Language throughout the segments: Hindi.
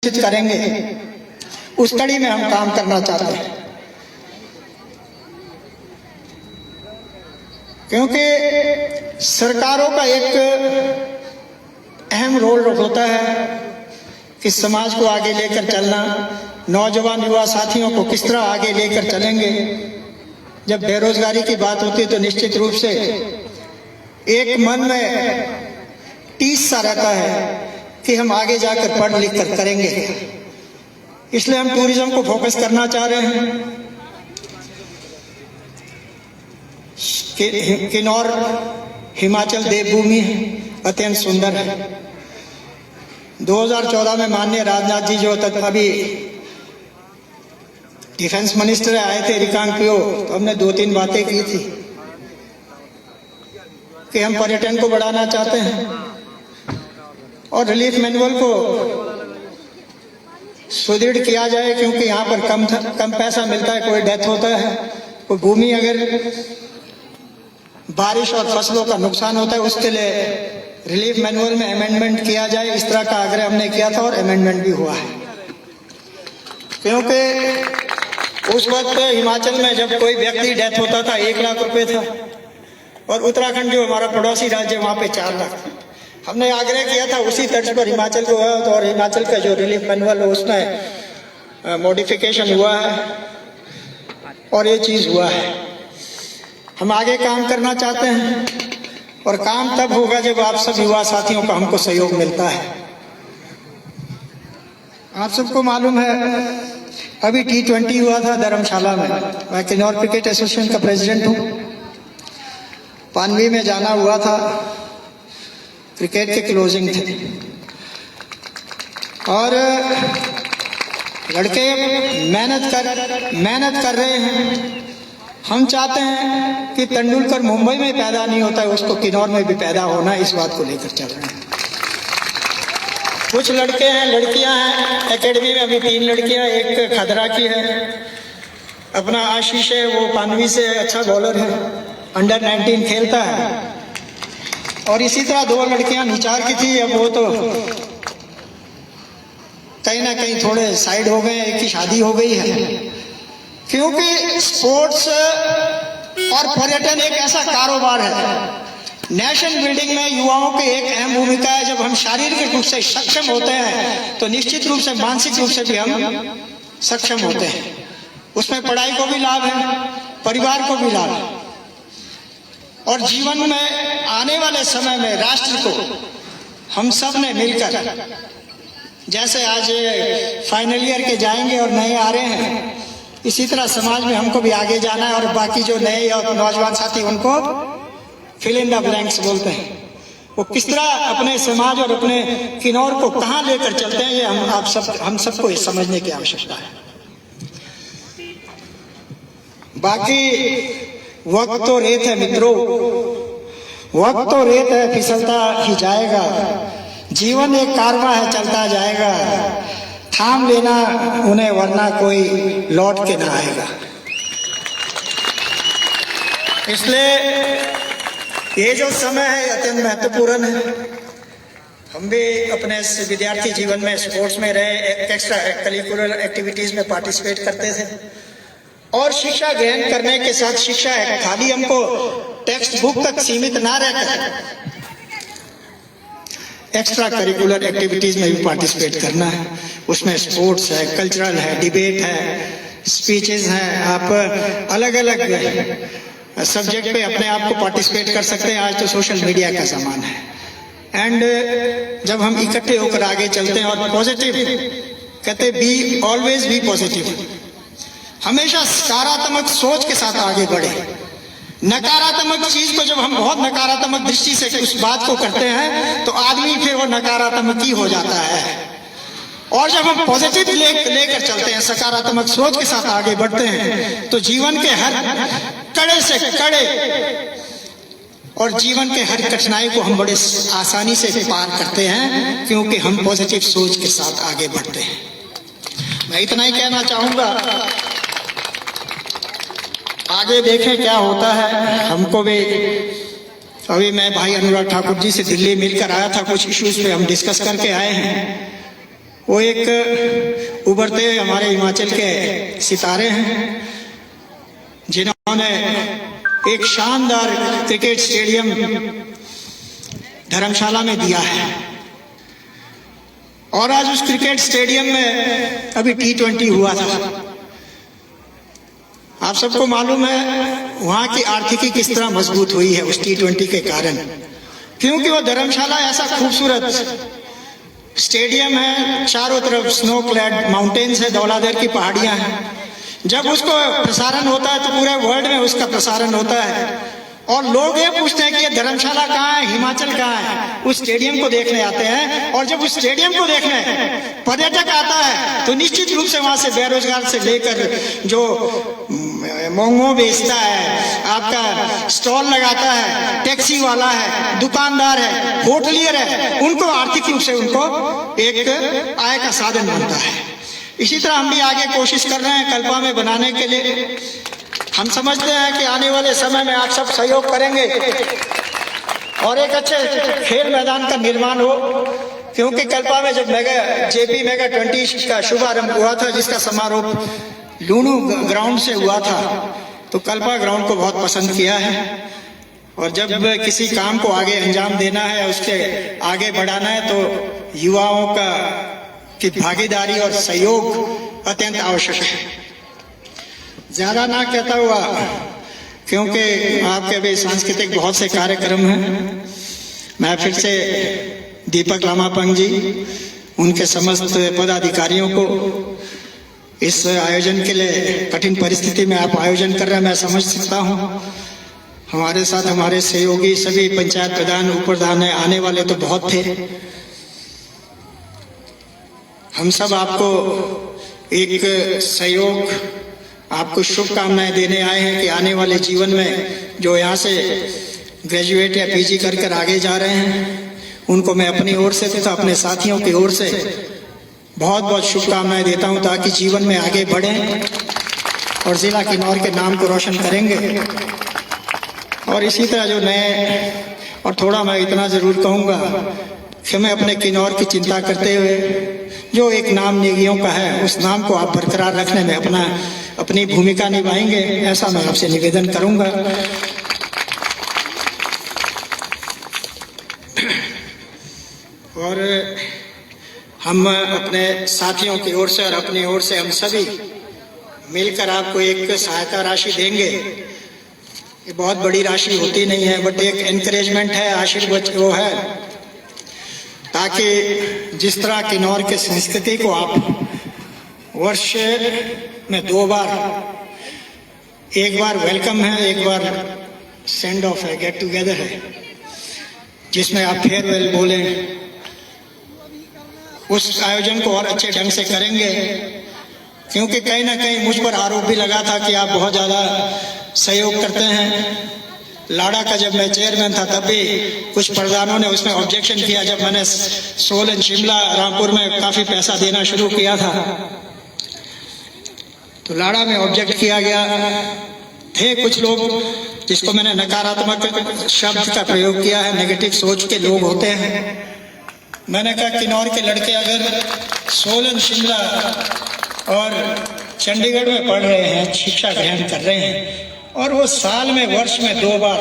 करेंगे, उस कड़ी में हम काम करना चाहते हैं। क्योंकि सरकारों का एक अहम रोल होता है कि समाज को आगे लेकर चलना। नौजवान युवा साथियों को किस तरह आगे लेकर चलेंगे। जब बेरोजगारी की बात होती है तो निश्चित रूप से एक मन में टीस सा रहता है कि हम आगे जाकर पढ़ लिख कर करेंगे। इसलिए हम टूरिज्म को फोकस करना चाह रहे हैं। किन्नौर हिमाचल देवभूमि अत्यंत सुंदर है। 2014 में माननीय राजनाथ जी जो तक अभी डिफेंस मिनिस्टर आए थे रिकांगपिओ, तो हमने 2-3 बातें की थी कि हम पर्यटन को बढ़ाना चाहते हैं और रिलीफ मैनुअल को सुदृढ़ किया जाए, क्योंकि यहाँ पर कम पैसा मिलता है, कोई डेथ होता है, कोई भूमि अगर बारिश और फसलों का नुकसान होता है, उसके लिए रिलीफ मैनुअल में अमेंडमेंट किया जाए। इस तरह का आग्रह हमने किया था और अमेंडमेंट भी हुआ है। क्योंकि उस वक्त हिमाचल में जब कोई व्यक्ति डेथ होता था 1 लाख रुपए था, और उत्तराखंड जो हमारा पड़ोसी राज्य वहाँ पे 4 लाख था। हमने आग्रह किया था उसी तर्ज पर हिमाचल को हुआ, और हिमाचल का जो रिलीफ मैनुअल है उसमें मॉडिफिकेशन हुआ है और ये चीज हुआ है। हम आगे काम करना चाहते हैं और काम तब होगा जब आप सब युवा साथियों का हमको सहयोग मिलता है। आप सबको मालूम है अभी T20 हुआ था धर्मशाला में। मैं किन्नौर क्रिकेट एसोसिएशन का प्रेसिडेंट हूँ। पानवी में जाना हुआ था, क्रिकेट के क्लोजिंग थे और लड़के मेहनत कर रहे हैं। हम चाहते हैं कि तेंदुलकर मुंबई में पैदा नहीं होता है, उसको किन्नौर में भी पैदा होना, इस बात को लेकर चल रहे हैं। कुछ लड़के हैं, लड़कियां हैं एकेडमी में, अभी 3 लड़कियां, एक खदरा की है, अपना आशीष है, वो पानवी से अच्छा बॉलर है, अंडर 19 खेलता है। और इसी तरह 2 लड़कियां निचार की थी, अब वो तो कहीं ना कहीं थोड़े साइड हो गए, एक की शादी हो गई है। क्योंकि स्पोर्ट्स और पर्यटन एक ऐसा कारोबार है, नेशन बिल्डिंग में युवाओं की एक अहम भूमिका है। जब हम शारीरिक रूप से सक्षम होते हैं तो निश्चित रूप से मानसिक रूप से भी हम सक्षम होते हैं। उसमें पढ़ाई को भी लाभ है, परिवार को भी लाभ है, और जीवन में आने वाले समय में राष्ट्र को हम सब ने मिलकर, जैसे आज फाइनल ईयर के जाएंगे और नए आ रहे हैं, इसी तरह समाज में हमको भी आगे जाना है। और बाकी जो नए और नौजवान साथी उनको फिल इन द ब्लैंक्स बोलते हैं, वो किस तरह अपने समाज और अपने किन्नौर को कहाँ लेकर चलते हैं, ये हम सबको समझने की आवश्यकता है। बाकी वक्त तो रेत है मित्रों, वक्त तो रेत है, फिसलता ही जाएगा। जीवन एक कारवां है, चलता जाएगा। थाम लेना उन्हें, वरना कोई लौट के ना आएगा। इसलिए ये जो समय है अत्यंत महत्वपूर्ण है। हम भी अपने विद्यार्थी जीवन में स्पोर्ट्स में रहे, एक्स्ट्रा करिकुलर एक्टिविटीज में पार्टिसिपेट करते थे, और शिक्षा ग्रहण करने के साथ शिक्षा खाली हमको टेक्स्ट बुक तक सीमित ना रहकर एक्स्ट्रा करिकुलर एक्टिविटीज में भी पार्टिसिपेट करना है। उसमें स्पोर्ट्स है, कल्चरल है, डिबेट है, स्पीचेस हैं। आप अलग अलग सब्जेक्ट पे अपने आप को पार्टिसिपेट कर सकते हैं। आज तो सोशल मीडिया का ज़माना है। एंड जब हम इकट्ठे होकर आगे चलते हैं और पॉजिटिव कहते बी ऑलवेज बी पॉजिटिव, हमेशा सकारात्मक सोच के साथ आगे बढ़े। नकारात्मक चीज को जब हम बहुत नकारात्मक दृष्टि से उस बात को करते हैं तो आदमी फिर वो नकारात्मक ही हो जाता है। और जब हम पॉजिटिव लेकर चलते हैं, सकारात्मक सोच के साथ आगे बढ़ते हैं, तो जीवन के हर कड़े से कड़े और जीवन के हर कठिनाई को हम बड़े आसानी से पार करते हैं, क्योंकि हम पॉजिटिव सोच के साथ आगे बढ़ते हैं। मैं इतना ही कहना चाहूंगा, आगे देखें क्या होता है। हमको भी अभी मैं भाई अनुराग ठाकुर जी से दिल्ली मिलकर आया था, कुछ इश्यूज पे हम डिस्कस करके आए हैं। वो एक उभरते हुए हमारे हिमाचल के सितारे हैं, जिन्होंने एक शानदार क्रिकेट स्टेडियम धर्मशाला में दिया है। और आज उस क्रिकेट स्टेडियम में अभी T20 हुआ था। आप सबको मालूम है वहां की आर्थिकी किस तरह मजबूत हुई है उस T20 के कारण, क्योंकि वो धर्मशाला ऐसा खूबसूरत स्टेडियम है, चारों तरफ स्नो क्लैड माउंटेन्स है, धौलाधर की पहाड़ियां हैं। जब उसको प्रसारण होता है तो पूरे वर्ल्ड में उसका प्रसारण होता है, और लोग ये पूछते हैं कि ये धर्मशाला कहाँ है, हिमाचल कहाँ है। उस स्टेडियम को देखने आते हैं, और जब उस स्टेडियम को देखने पर्यटक आता है तो निश्चित रूप से वहां से बेरोजगार से लेकर जो मोमो बेचता है, आपका स्टॉल लगाता है, टैक्सी वाला है, दुकानदार है, होटलियर है, उनको आर्थिक रूप से उनको एक आय का साधन बनता है। इसी तरह हम भी आगे कोशिश कर रहे हैं कल्पा में बनाने के लिए। हम समझते हैं कि आने वाले समय में आप सब सहयोग करेंगे और एक अच्छे खेल मैदान का निर्माण हो, क्योंकि कल्पा में जब JP मेगा 20 का शुभारंभ हुआ था, जिसका समारोह लूनू ग्राउंड से हुआ था, तो कल्पा ग्राउंड को बहुत पसंद किया है। और जब किसी काम को आगे अंजाम देना है, उसके आगे बढ़ाना है, तो युवाओं की भागीदारी और सहयोग अत्यंत आवश्यक है। ज्यादा ना कहता हुआ, क्योंकि आपके भी सांस्कृतिक बहुत से कार्यक्रम हैं, मैं फिर से दीपक लामापंग जी, उनके समस्त पदाधिकारियों को इस आयोजन के लिए कठिन परिस्थिति में आप आयोजन कर रहे हैं, मैं समझ सकता हूं। हमारे साथ हमारे सहयोगी सभी पंचायत प्रधान, उप प्रधान आने वाले तो बहुत थे। हम सब आपको एक सहयोग, आपको शुभकामनाएं देने आए हैं कि आने वाले जीवन में जो यहाँ से ग्रेजुएट या PG कर कर आगे जा रहे हैं, उनको मैं अपनी ओर से तथा अपने साथियों की ओर से बहुत बहुत शुभकामनाएं देता हूं, ताकि जीवन में आगे बढ़ें और जिला किन्नौर के नाम को रोशन करेंगे। और इसी तरह जो नए, और थोड़ा मैं इतना जरूर कहूँगा कि मैं अपने किन्नौर की चिंता करते हुए जो एक नाम नेगियों का है, उस नाम को आप बरकरार रखने में अपनी भूमिका निभाएंगे, ऐसा मैं आपसे निवेदन करूंगा। और हम अपने साथियों की ओर से और अपनी ओर से हम सभी मिलकर आपको एक सहायता राशि देंगे। ये बहुत बड़ी राशि होती नहीं है, बट एक एनकरेजमेंट है, आशीर्वाद वो है, ताकि जिस तरह किन्नौर के संस्कृति को आप वर्ष में 2 बार, एक बार वेलकम है, एक बार सेंड ऑफ है, गेट टुगेदर है, जिसमें आप फेयरवेल बोलें, उस आयोजन को और अच्छे ढंग से करेंगे। क्योंकि कहीं ना कहीं मुझ पर आरोप भी लगा था कि आप बहुत ज़्यादा सहयोग करते हैं। लाड़ा का जब मैं चेयरमैन था तब भी कुछ प्रधानों ने उसमें ऑब्जेक्शन किया, जब मैंने सोलन, शिमला, रामपुर में काफ़ी पैसा देना शुरू किया था, तो लाड़ा में ऑब्जेक्ट किया गया। थे कुछ लोग जिसको मैंने नकारात्मक शब्द का प्रयोग किया है, नेगेटिव सोच के लोग होते हैं। मैंने कहा किन्नौर के लड़के अगर सोलन, शिमला और चंडीगढ़ में पढ़ रहे हैं, शिक्षा ग्रहण कर रहे हैं, और वो साल में, वर्ष में 2 बार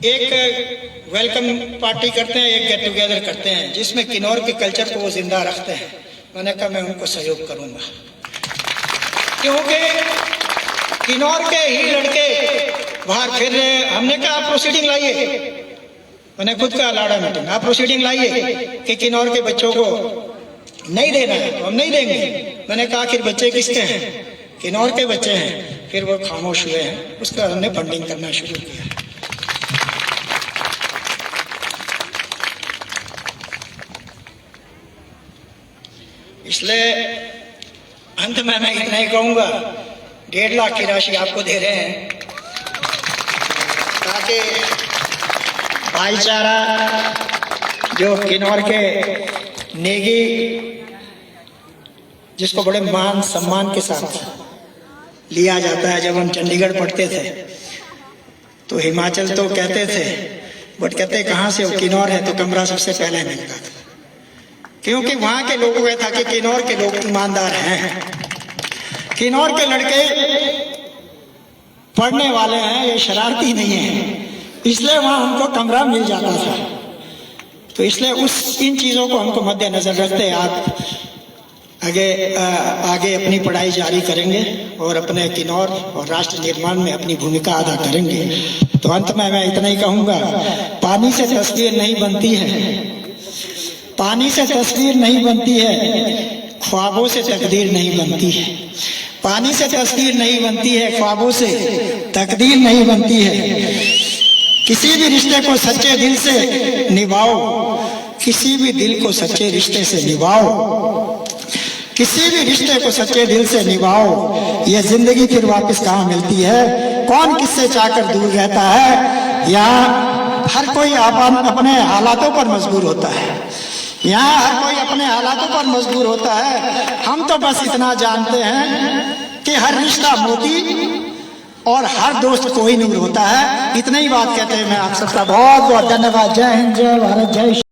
एक वेलकम पार्टी करते हैं, एक गेट टुगेदर करते हैं, जिसमें किन्नौर के कल्चर को वो जिंदा रखते हैं, मैंने कहा मैं उनको सहयोग करूंगा। क्योंकि किन्नौर के ही लड़के बाहर फिर रहे हैं। हमने कहा आप प्रोसीडिंग लाइए, मैंने खुद कहा लाड़ा मीटिंग, आप प्रोसीडिंग लाइए कि किन्नौर के बच्चों को नहीं देना है, तो हम नहीं देंगे। मैंने कहा आखिर बच्चे किसके हैं? किन्नौर के बच्चे हैं। फिर वो खामोश हुए हैं, उसका हमने फंडिंग करना शुरू किया। इसलिए अंत में मैं इतना ही कहूंगा, 1.5 लाख की राशि आपको दे रहे हैं ताकि भाईचारा जो किन्नौर के नेगी, जिसको बड़े मान सम्मान के साथ लिया जाता है। जब हम चंडीगढ़ पढ़ते थे तो हिमाचल तो कहते थे, बट कहते कहाँ से हो, किन्नौर है, तो कमरा सबसे पहले मिलता था। क्योंकि वहां के लोगों का था कि किन्नौर के लोग ईमानदार हैं, किन्नौर के लड़के पढ़ने वाले हैं, ये शरारती नहीं है, इसलिए वहां हमको कमरा मिल जाता था। तो इसलिए इन चीजों को हमको मद्देनजर रखते आप आगे अपनी पढ़ाई जारी करेंगे और अपने किन्नौर और राष्ट्र निर्माण में अपनी भूमिका अदा करेंगे। तो अंत में मैं इतना ही कहूंगा, पानी से तस्वीर नहीं बनती है, पानी से तस्वीर नहीं बनती है, ख्वाबों से तकदीर नहीं बनती है। पानी से तस्वीर नहीं बनती है, ख्वाबों से तकदीर नहीं बनती है। किसी भी रिश्ते को सच्चे दिल से निभाओ, किसी भी दिल को सच्चे रिश्ते से निभाओ, किसी भी रिश्ते को सच्चे दिल से निभाओ। ये जिंदगी फिर वापस कहाँ मिलती है, कौन किससे चाहकर दूर रहता है। यहाँ हर कोई अपने हालातों पर मजबूर होता है, यहाँ हर कोई अपने हालातों पर मजबूर होता है। हम तो बस इतना जानते हैं कि हर रिश्ता मोती और हर दोस्त कोई नूर होता है। इतना ही बात कहते हैं मैं आप सबका बहुत बहुत धन्यवाद। जय हिंद, जय भारत, जय